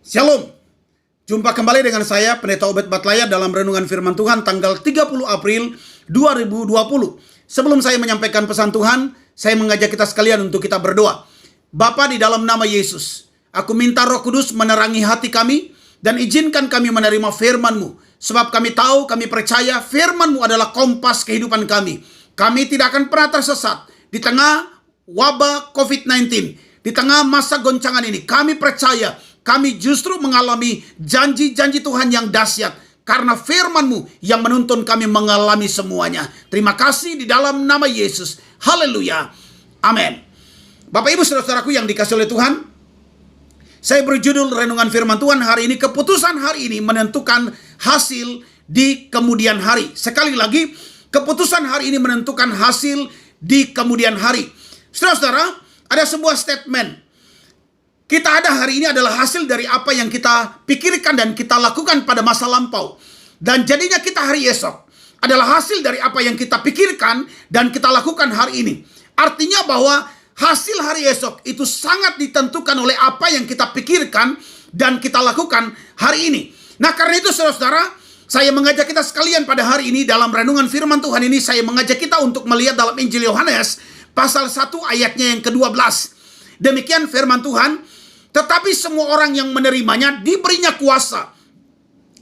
Shalom. Jumpa kembali dengan saya Pendeta Obed Batlaya dalam renungan firman Tuhan tanggal 30 April 2020. Sebelum saya menyampaikan pesan Tuhan, saya mengajak kita sekalian untuk kita berdoa. Bapa, di dalam nama Yesus, aku minta Roh Kudus menerangi hati kami dan izinkan kami menerima firman-Mu. Sebab kami tahu, kami percaya firman-Mu adalah kompas kehidupan kami. Kami tidak akan pernah tersesat di tengah wabah COVID-19, di tengah masa goncangan ini. Kami percaya kami justru mengalami janji-janji Tuhan yang dahsyat karena firman-Mu yang menuntun kami mengalami semuanya. Terima kasih di dalam nama Yesus. Haleluya. Amin. Bapak Ibu Saudara-saudaraku yang dikasihi oleh Tuhan, saya berjudul renungan firman Tuhan hari ini, keputusan hari ini menentukan hasil di kemudian hari. Sekali lagi, keputusan hari ini menentukan hasil di kemudian hari. Saudara-saudara, ada sebuah statement. Kita ada hari ini adalah hasil dari apa yang kita pikirkan dan kita lakukan pada masa lampau. Dan jadinya kita hari esok adalah hasil dari apa yang kita pikirkan dan kita lakukan hari ini. Artinya bahwa hasil hari esok itu sangat ditentukan oleh apa yang kita pikirkan dan kita lakukan hari ini. Nah, karena itu saudara-saudara, saya mengajak kita sekalian pada hari ini dalam renungan firman Tuhan ini, saya mengajak kita untuk melihat dalam Injil Yohanes pasal 1 ayatnya yang ke-12. Demikian firman Tuhan, tetapi semua orang yang menerimanya diberinya kuasa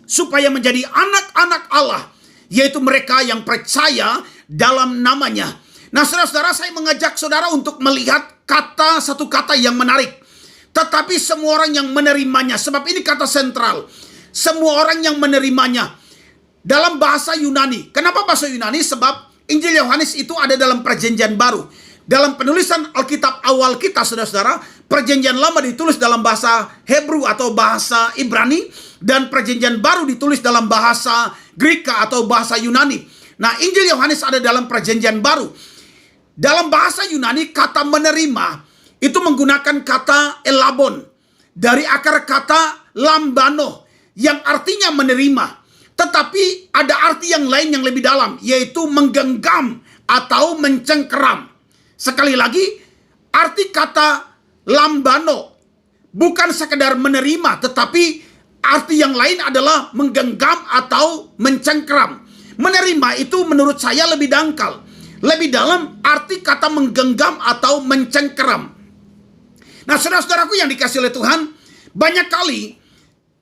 supaya menjadi anak-anak Allah, yaitu mereka yang percaya dalam namanya. Nah, saudara-saudara, saya mengajak saudara untuk melihat satu kata yang menarik. Tetapi semua orang yang menerimanya, sebab ini kata sentral. Semua orang yang menerimanya dalam bahasa Yunani. Kenapa bahasa Yunani? Sebab Injil Yohanes itu ada dalam perjanjian baru. Dalam penulisan Alkitab awal kita, saudara-saudara, perjanjian lama ditulis dalam bahasa Hebrew atau bahasa Ibrani, dan perjanjian baru ditulis dalam bahasa Greka atau bahasa Yunani. Nah, Injil Yohanes ada dalam perjanjian baru. Dalam bahasa Yunani, kata menerima itu menggunakan kata elabon dari akar kata lambano yang artinya menerima. Tetapi ada arti yang lain yang lebih dalam, yaitu menggenggam atau mencengkeram. Sekali lagi, arti kata lambano bukan sekedar menerima, tetapi arti yang lain adalah menggenggam atau mencengkeram. Menerima itu menurut saya lebih dangkal, lebih dalam arti kata menggenggam atau mencengkeram. Nah, saudara-saudaraku yang dikasihi oleh Tuhan, banyak kali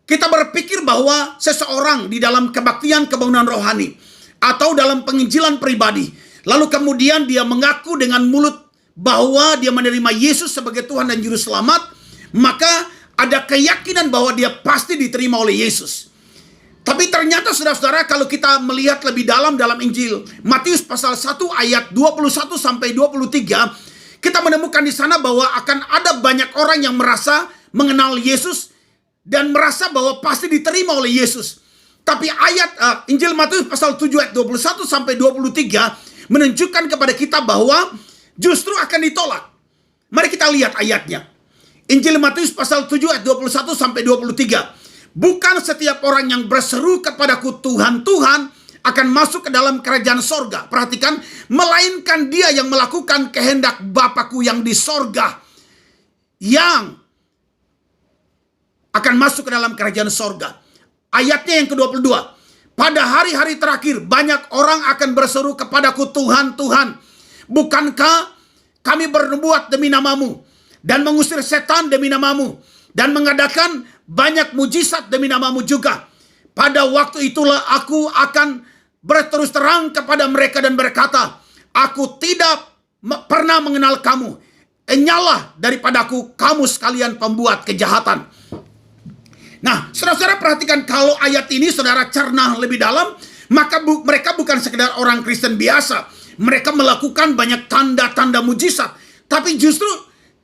kita berpikir bahwa seseorang di dalam kebaktian kebangunan rohani atau dalam penginjilan pribadi, lalu kemudian dia mengaku dengan mulut bahwa dia menerima Yesus sebagai Tuhan dan Juru Selamat, maka ada keyakinan bahwa dia pasti diterima oleh Yesus. Tapi ternyata saudara-saudara, kalau kita melihat lebih dalam Injil Matius pasal 1 ayat 21 sampai 23, kita menemukan di sana bahwa akan ada banyak orang yang merasa mengenal Yesus dan merasa bahwa pasti diterima oleh Yesus. Tapi ayat Injil Matius pasal 7 ayat 21 sampai 23 menunjukkan kepada kita bahwa justru akan ditolak. Mari kita lihat ayatnya. Injil Matius pasal 7 ayat 21 sampai 23. Bukan setiap orang yang berseru kepadaku Tuhan, Tuhan akan masuk ke dalam kerajaan sorga. Perhatikan, melainkan dia yang melakukan kehendak Bapakku yang di sorga, yang akan masuk ke dalam kerajaan sorga. Ayatnya yang ke-22. Pada hari-hari terakhir banyak orang akan berseru kepadaku Tuhan, Tuhan, bukankah kami bernubuat demi namamu dan mengusir setan demi namamu dan mengadakan banyak mujizat demi namamu juga? Pada waktu itulah aku akan berterus terang kepada mereka dan berkata, aku tidak pernah mengenal kamu. Enyahlah daripadaku kamu sekalian pembuat kejahatan. Nah, saudara-saudara perhatikan, kalau ayat ini saudara cerna lebih dalam, maka mereka bukan sekedar orang Kristen biasa. Mereka melakukan banyak tanda-tanda mujizat. Tapi justru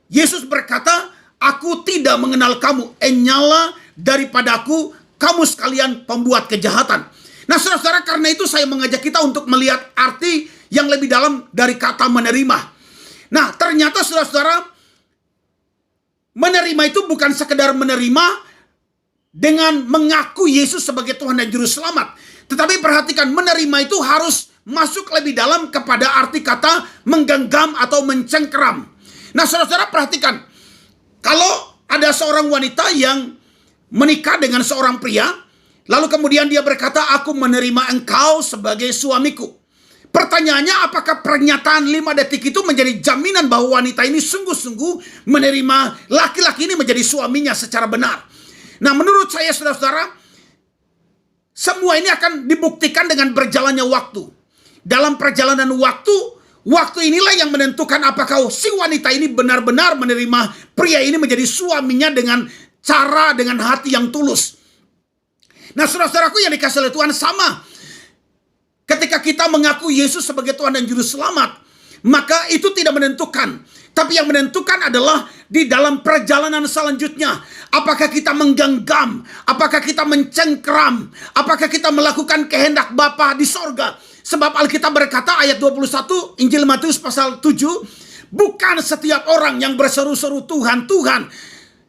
Yesus berkata, aku tidak mengenal kamu. Enyahlah daripadaku kamu sekalian pembuat kejahatan. Nah, saudara-saudara, karena itu saya mengajak kita untuk melihat arti yang lebih dalam dari kata menerima. Nah, ternyata saudara-saudara, menerima itu bukan sekedar menerima dengan mengaku Yesus sebagai Tuhan dan Juru Selamat. Tetapi perhatikan, menerima itu harus masuk lebih dalam kepada arti kata menggenggam atau mencengkeram. Nah, saudara-saudara perhatikan, kalau ada seorang wanita yang menikah dengan seorang pria, lalu kemudian dia berkata, aku menerima engkau sebagai suamiku. Pertanyaannya, apakah pernyataan 5 detik itu menjadi jaminan bahwa wanita ini sungguh-sungguh menerima laki-laki ini menjadi suaminya secara benar? Nah, menurut saya saudara-saudara, semua ini akan dibuktikan dengan berjalannya waktu. Dalam perjalanan waktu inilah yang menentukan apakah si wanita ini benar-benar menerima pria ini menjadi suaminya dengan hati yang tulus. Nah, saudara-saudaraku yang dikasihi oleh Tuhan, sama. Ketika kita mengaku Yesus sebagai Tuhan dan Juru Selamat, maka itu tidak menentukan. Tapi yang menentukan adalah di dalam perjalanan selanjutnya. Apakah kita menggenggam? Apakah kita mencengkeram? Apakah kita melakukan kehendak Bapa di sorga? Sebab Alkitab berkata ayat 21 Injil Matius pasal 7, bukan setiap orang yang berseru-seru Tuhan, Tuhan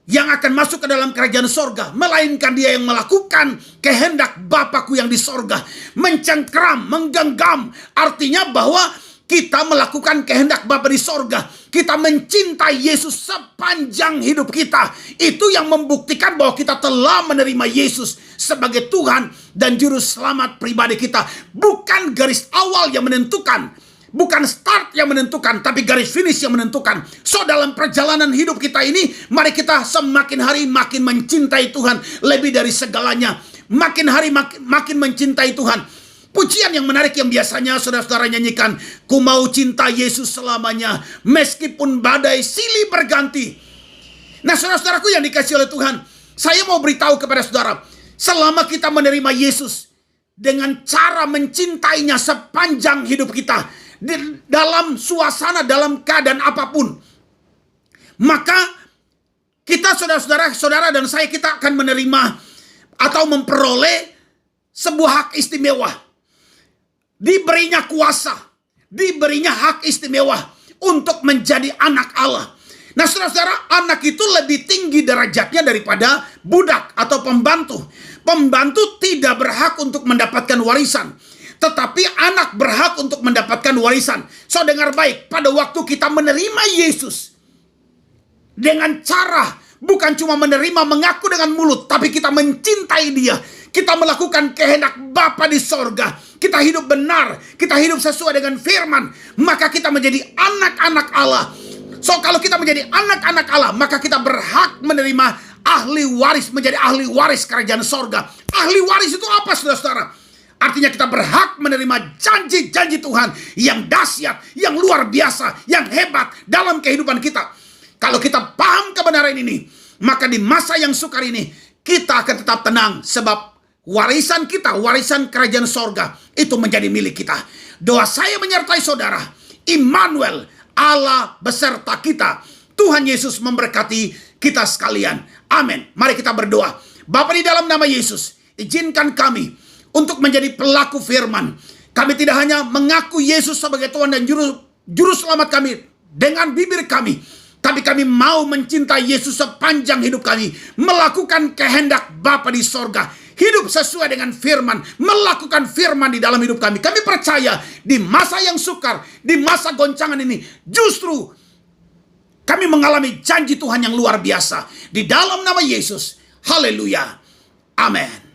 yang akan masuk ke dalam kerajaan sorga, melainkan dia yang melakukan kehendak Bapakku yang di sorga. Mencengkeram, menggenggam, artinya bahwa kita melakukan kehendak Bapa di sorga. Kita mencintai Yesus sepanjang hidup kita. Itu yang membuktikan bahwa kita telah menerima Yesus sebagai Tuhan dan Juru Selamat pribadi kita. Bukan garis awal yang menentukan, bukan start yang menentukan, tapi garis finish yang menentukan. So, dalam perjalanan hidup kita ini, mari kita semakin hari makin mencintai Tuhan lebih dari segalanya. Makin hari makin mencintai Tuhan. Pujian yang menarik yang biasanya saudara-saudara nyanyikan, ku mau cinta Yesus selamanya, meskipun badai silih berganti. Nah, saudara-saudaraku yang dikasihi oleh Tuhan, saya mau beritahu kepada saudara, selama kita menerima Yesus dengan cara mencintainya sepanjang hidup kita, dalam suasana, dalam keadaan apapun, maka kita saudara dan saya, kita akan menerima atau memperoleh sebuah hak istimewa. Diberinya kuasa, diberinya hak istimewa untuk menjadi anak Allah. Nah, saudara-saudara, anak itu lebih tinggi derajatnya daripada budak atau pembantu. Pembantu tidak berhak untuk mendapatkan warisan, tetapi anak berhak untuk mendapatkan warisan. So, dengar baik, pada waktu kita menerima Yesus dengan cara bukan cuma menerima, mengaku dengan mulut, tapi kita mencintai dia. Kita melakukan kehendak Bapa di sorga. Kita hidup benar, kita hidup sesuai dengan firman, maka kita menjadi anak-anak Allah. So, kalau kita menjadi anak-anak Allah, maka kita berhak menerima ahli waris, menjadi ahli waris kerajaan sorga. Ahli waris itu apa, saudara-saudara? Artinya kita berhak menerima janji-janji Tuhan yang dahsyat, yang luar biasa, yang hebat dalam kehidupan kita. Kalau kita paham kebenaran ini, maka di masa yang sukar ini, kita akan tetap tenang, sebab warisan kita, warisan kerajaan sorga, itu menjadi milik kita. Doa saya menyertai saudara, Immanuel, Allah beserta kita. Tuhan Yesus memberkati kita sekalian. Amin. Mari kita berdoa. Bapa, di dalam nama Yesus, izinkan kami untuk menjadi pelaku firman. Kami tidak hanya mengaku Yesus sebagai Tuhan dan Juru Selamat kami dengan bibir kami, tapi kami mau mencintai Yesus sepanjang hidup kami, melakukan kehendak Bapa di sorga, hidup sesuai dengan firman, melakukan firman di dalam hidup kami. Kami percaya di masa yang sukar, di masa goncangan ini, justru kami mengalami janji Tuhan yang luar biasa. Di dalam nama Yesus, haleluya, amin.